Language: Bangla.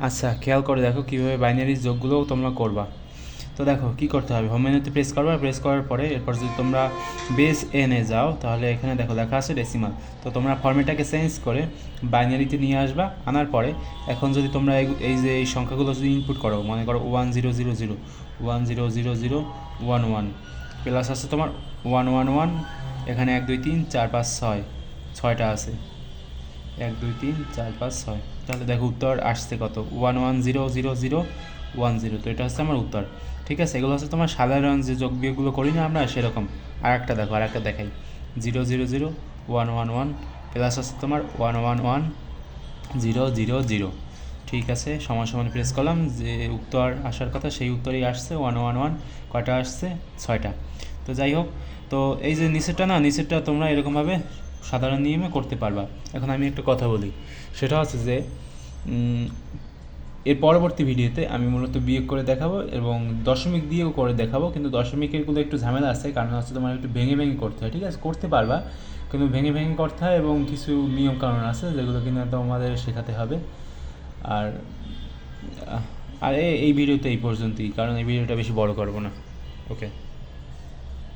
আচ্ছা, খেয়াল করে দেখো কীভাবে বাইনারি যোগগুলোও তোমরা করবা। তো দেখো কী করতে হবে, হোম মেনুতে প্রেস করবা, প্রেস করার পরে এরপর যদি তোমরা বেস এনে যাও তাহলে এখানে দেখো লেখা আছে ডেসিমাল। তো তোমরা ফর্মেটটাকে চেঞ্জ করে বাইনারিতে নিয়ে আসবা। আনার পরে এখন যদি তোমরা এই যে এই সংখ্যাগুলো যদি ইনপুট করো, মনে করো 1000 1000 11 প্লাস আছে তোমার 111, এখানে 1 2 3 4 5 6 ছয়টা আছে, 1 2 3 4 5 6। তাহলে দেখো উত্তর আসছে কত, 110010। তো এটা হচ্ছে আমার উত্তর। ঠিক আছে, এগুলো হচ্ছে তোমার সাধারণ যে যোগ বিয়োগগুলো করি না আমরা সেরকম। আর একটা দেখো, আর একটা দেখাই, 000 111 প্লাস হচ্ছে তোমার 111 000। ঠিক আছে, সমান সমান প্রেস করলাম, যে উত্তর আসার কথা সেই উত্তরই আসছে 111। কয়টা আসছে, 6টা। তো যাই হোক, তো এই যে নিচেরটা তোমরা এরকমভাবে সাধারণ নিয়মে করতে পারবা। এখন আমি একটা কথা বলি, সেটা হচ্ছে যে এর পরবর্তী ভিডিওতে আমি মূলত বিয়োগ করে দেখাবো এবং দশমিক দিয়েও করে দেখাবো, কিন্তু দশমিকেরগুলো একটু ঝামেলা আছে, কারণ হচ্ছে তোমার একটু ভেঙে ভেঙে করতে হয়। ঠিক আছে, করতে পারবা, কিন্তু ভেঙে ভেঙে করতে হয় এবং কিছু নিয়মকানুন আছে যেগুলো কিনা তোমাদের শেখাতে হবে। আর আর এই ভিডিওতে এই পর্যন্তই, কারণ এই ভিডিওটা বেশি বড় করবো না। ওকে।